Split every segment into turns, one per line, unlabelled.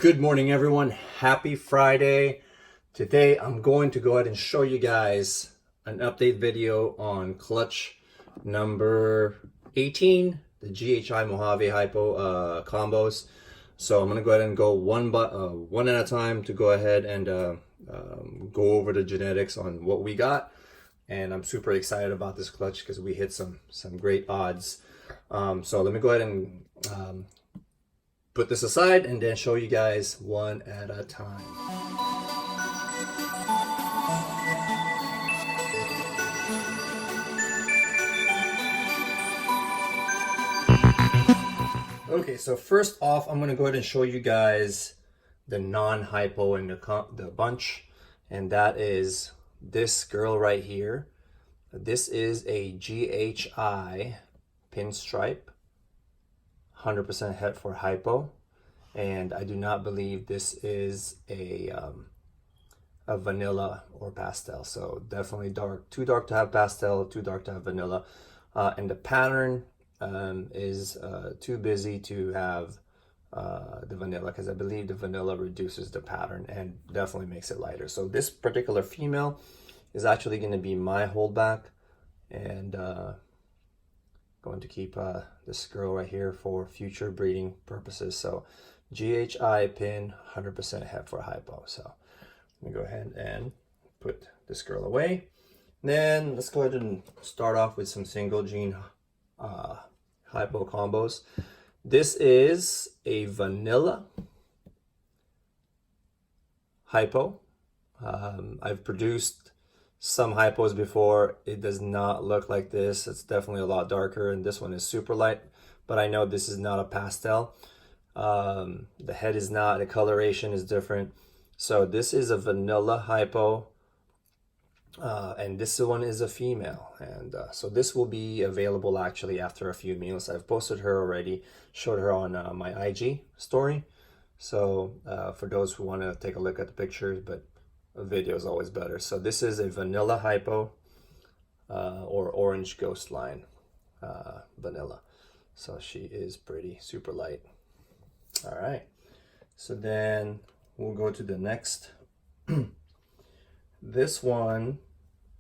Good morning, everyone. Happy Friday. Today I'm going to go ahead and show you guys an update video on clutch number 18, the GHI Mojave Hypo combos. So I'm going to go ahead and go one at a time to go ahead and go over the genetics on what we got. And I'm super excited about this clutch because we hit some great odds. So let me go ahead and put this aside and then show you guys one at a time. Okay, so first off, I'm gonna go ahead and show you guys the non-hypo in the bunch, and that is this girl right here. This is a GHI pinstripe, 100% het for hypo, and I do not believe this is a vanilla or pastel. So definitely dark, too dark to have pastel, too dark to have vanilla, and the pattern is too busy to have the vanilla, because I believe the vanilla reduces the pattern and definitely makes it lighter. So this particular female is actually going to be my holdback, and going to keep this girl right here for future breeding purposes. So GHI pin, 100% het for hypo. So let me go ahead and put this girl away. Then let's go ahead and start off with some single gene hypo combos. This is a vanilla hypo. I've produced some hypos before. It does not look like this. It's definitely a lot darker, and this one is super light, but I know this is not a pastel. The head is not, the coloration is different. So this is a vanilla hypo, and this one is a female, and so this will be available actually after a few meals. I've posted her already, showed her on my IG story. So for those who want to take a look at the pictures, but a video is always better. So this is a vanilla hypo, or orange ghost line vanilla. So she is pretty super light. All right, so then we'll go to the next. This one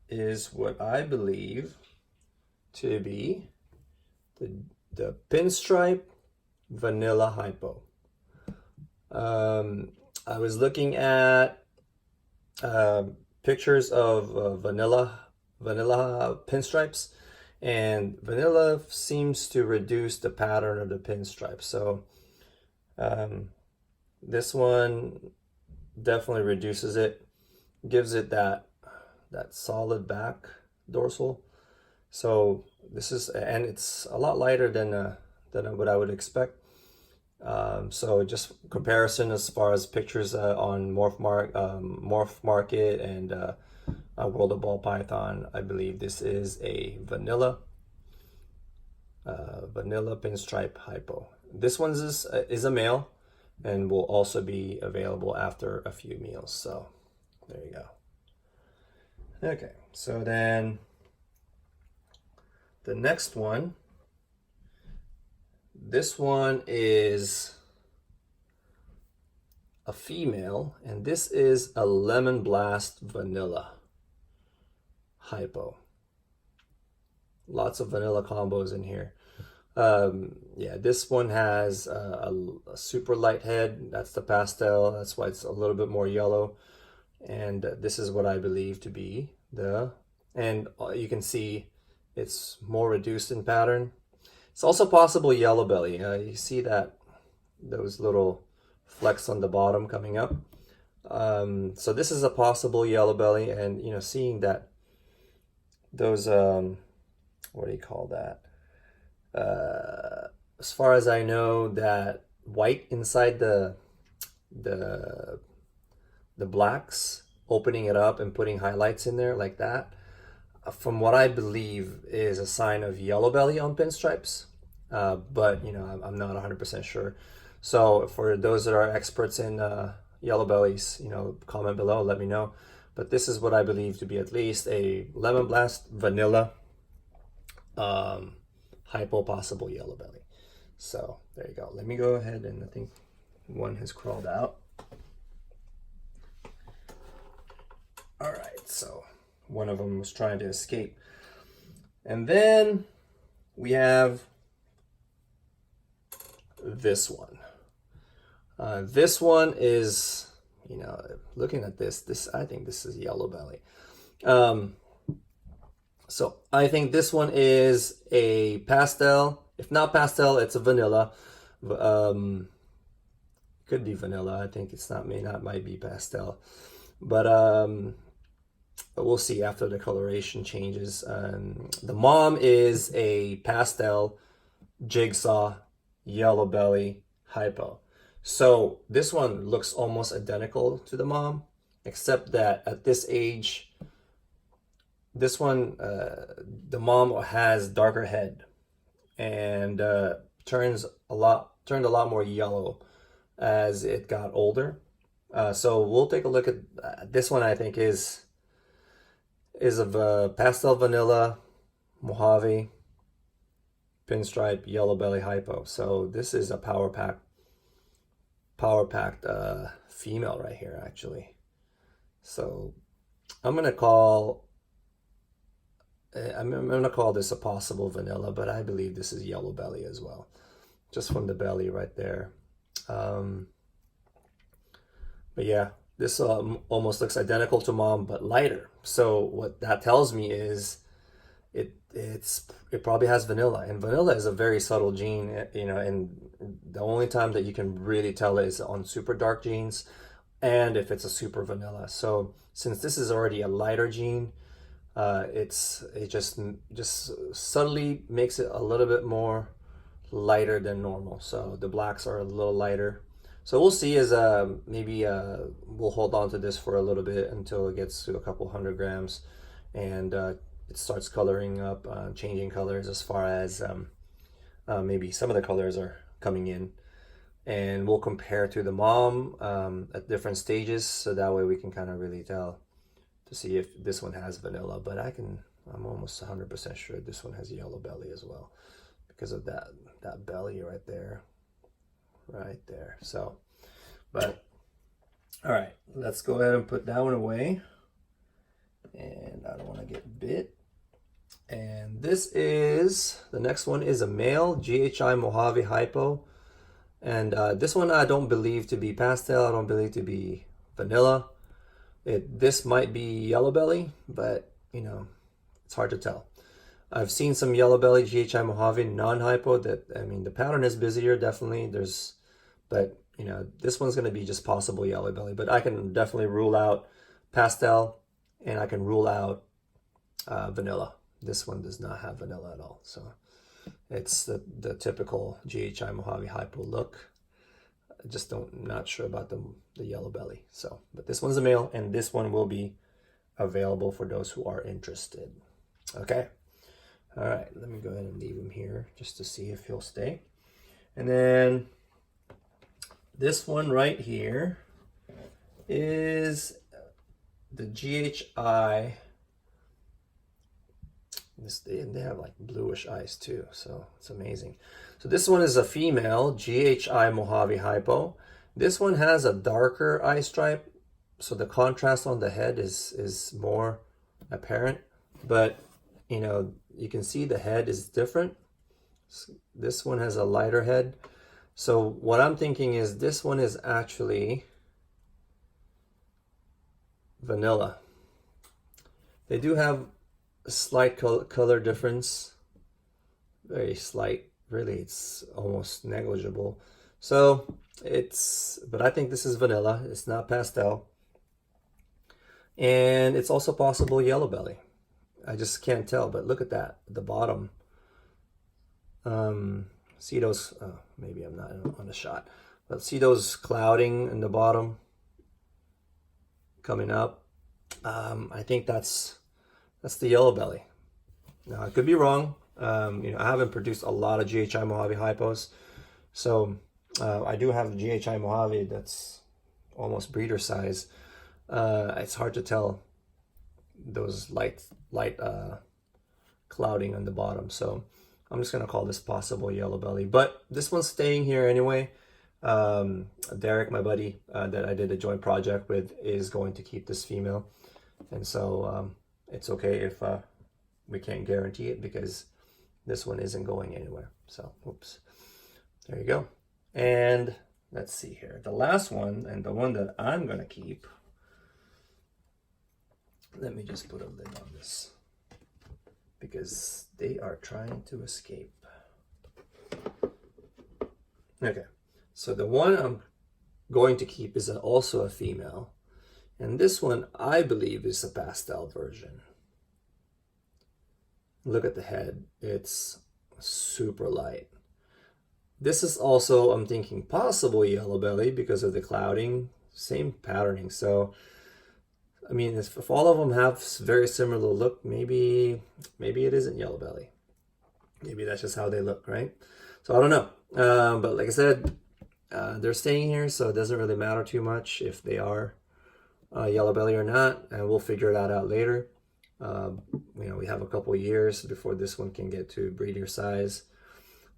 is what I believe to be the pinstripe vanilla hypo. I was looking at pictures of vanilla pinstripes, and vanilla seems to reduce the pattern of the pinstripe. So this one definitely reduces it, gives it that solid back dorsal. So this is, and it's a lot lighter than what I would expect. So just comparison as far as pictures on Morph Market and World of Ball Python, I believe this is a vanilla pinstripe hypo. This one is a male and will also be available after a few meals. So there you go. Okay, so then the next one, this one is a female, and this is a Lemon Blast vanilla hypo. Lots of vanilla combos in here. Yeah, this one has a super light head. That's the pastel. That's why it's a little bit more yellow. And this is what I believe to be and you can see it's more reduced in pattern. It's also possible yellow belly. You see that those little flecks on the bottom coming up. So this is a possible yellow belly, and seeing that those what do you call that? As far as I know, that white inside the blacks, opening it up and putting highlights in there like that, from what I believe is a sign of yellow belly on pinstripes, but I'm not 100% sure. So for those that are experts in yellow bellies, comment below, let me know. But this is what I believe to be at least a Lemon Blast vanilla hypo, possible yellow belly. So there you go. Let me go ahead and I think one has crawled out. All right, so one of them was trying to escape. And then we have this one. This one is, you know, looking at this, I think this is yellow belly. So I think this one is a pastel. If not pastel, it's a vanilla. Could be vanilla. I think it's not, might be pastel. But we'll see after the coloration changes. The mom is a pastel Jigsaw yellow belly Hypo. So this one looks almost identical to the mom, except that at this age, this one, the mom has darker head and turned a lot more yellow as it got older. So we'll take a look at this one. I think is of pastel vanilla Mojave pinstripe yellow belly Hypo. So this is a power packed female right here, actually. So I'm gonna call this a possible vanilla, but I believe this is yellow belly as well, just from the belly right there. But yeah, this almost looks identical to mom, but lighter. So what that tells me is it probably has vanilla, and vanilla is a very subtle gene, you know, and the only time that you can really tell it is on super dark genes and if it's a super vanilla. So since this is already a lighter gene, it just subtly makes it a little bit more lighter than normal. So the blacks are a little lighter. So we'll see as maybe we'll hold on to this for a little bit until it gets to a couple 100 grams, and it starts coloring up, changing colors as far as maybe some of the colors are coming in, and we'll compare to the mom at different stages, so that way we can kind of really tell to see if this one has vanilla. But I'm almost 100% sure this one has yellow belly as well, because of that belly right there. So, but all right, let's go ahead and put that one away, and I don't want to get bit. And the next one is a male GHI Mojave Hypo, and this one I don't believe to be pastel. I don't believe to be vanilla. This might be yellow belly, but you know, it's hard to tell. I've seen some yellow belly GHI Mojave non-hypo that, I mean, the pattern is busier, definitely. But you know, this one's going to be just possible yellow belly. But I can definitely rule out pastel, and I can rule out vanilla. This one does not have vanilla at all. So it's the typical GHI Mojave Hypo look. I just not sure about the yellow belly. So, but this one's a male, and this one will be available for those who are interested. Okay. All right, let me go ahead and leave him here just to see if he'll stay. And then this one right here is the GHI. They have like bluish eyes too, so it's amazing. So this one is a female GHI Mojave Hypo. This one has a darker eye stripe, so the contrast on the head is more apparent, but you know, you can see the head is different. This one has a lighter head. So what I'm thinking is this one is actually vanilla. They do have a slight color difference, very slight, really. It's almost negligible. So but I think this is vanilla. It's not pastel, and it's also possible yellow belly. I just can't tell, but look at that, the bottom. See those, maybe I'm not on the shot, but see those clouding in the bottom coming up. I think that's the yellow belly. Now I could be wrong. You know, I haven't produced a lot of GHI Mojave Hypos, so I do have the GHI Mojave that's almost breeder size. It's hard to tell those light clouding on the bottom, so I'm just gonna call this possible yellow belly, but this one's staying here anyway. Derek, my buddy that I did a joint project with, is going to keep this female, and so it's okay if we can't guarantee it because this one isn't going anywhere. So, oops. There you go. And let's see here. The last one, and the one that I'm going to keep. Let me just put a lid on this because they are trying to escape. Okay. So the one I'm going to keep is also a female. And this one, I believe, is a pastel version. Look at the head. It's super light. This is also, I'm thinking, possible yellow belly because of the clouding. Same patterning. So, I mean, if all of them have very similar look, maybe it isn't yellow belly. Maybe that's just how they look, right? So I don't know. But like I said, they're staying here, so it doesn't really matter too much if they are yellow belly or not, and we'll figure that out later. We have a couple years before this one can get to breeder size.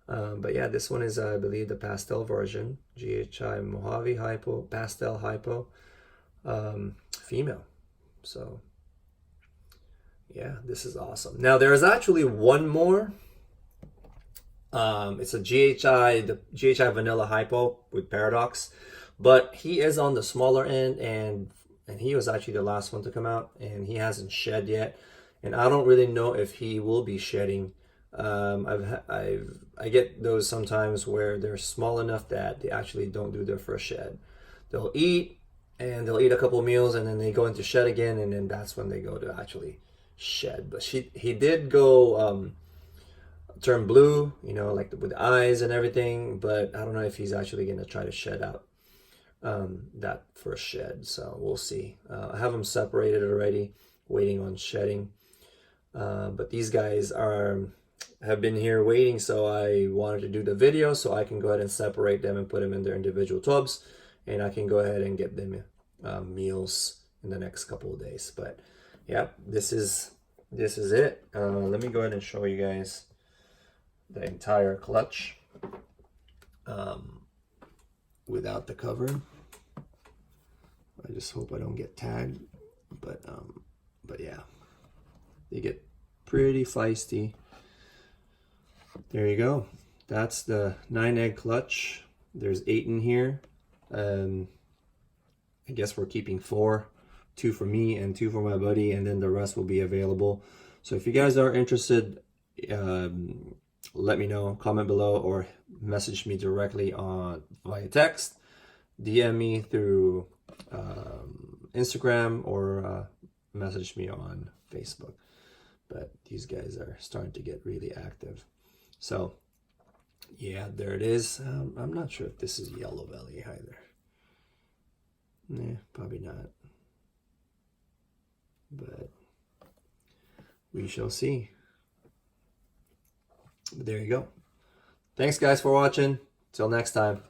But yeah, this one is, I believe, the pastel version. GHI Mojave Hypo, Pastel Hypo, female. So yeah, this is awesome. Now there is actually one more. It's a the GHI Vanilla Hypo with Paradox, but he is on the smaller end, and he was actually the last one to come out, and he hasn't shed yet, and I don't really know if he will be shedding. I get those sometimes where they're small enough that they actually don't do their first shed. They'll eat, and they'll eat a couple meals, and then they go into shed again, and then that's when they go to actually shed. But he did go turn blue, like with the eyes and everything, but I don't know if he's actually going to try to shed out that first shed, so we'll see. I have them separated already, waiting on shedding, but these guys have been here waiting, so I wanted to do the video so I can go ahead and separate them and put them in their individual tubs, and I can go ahead and get them meals in the next couple of days. But yeah, this is it. Let me go ahead and show you guys the entire clutch without the cover. I just hope I don't get tagged, but yeah, they get pretty feisty. There you go. That's the 9-egg clutch. There's 8 in here. I guess we're keeping 4, 2 for me and 2 for my buddy, and then the rest will be available. So if you guys are interested, let me know, comment below, or message me directly via text, DM me through Instagram, or message me on Facebook. But these guys are starting to get really active. So yeah, there it is. I'm not sure if this is yellow belly either. Nah, probably not. But we shall see. But there you go. Thanks guys for watching. Till next time.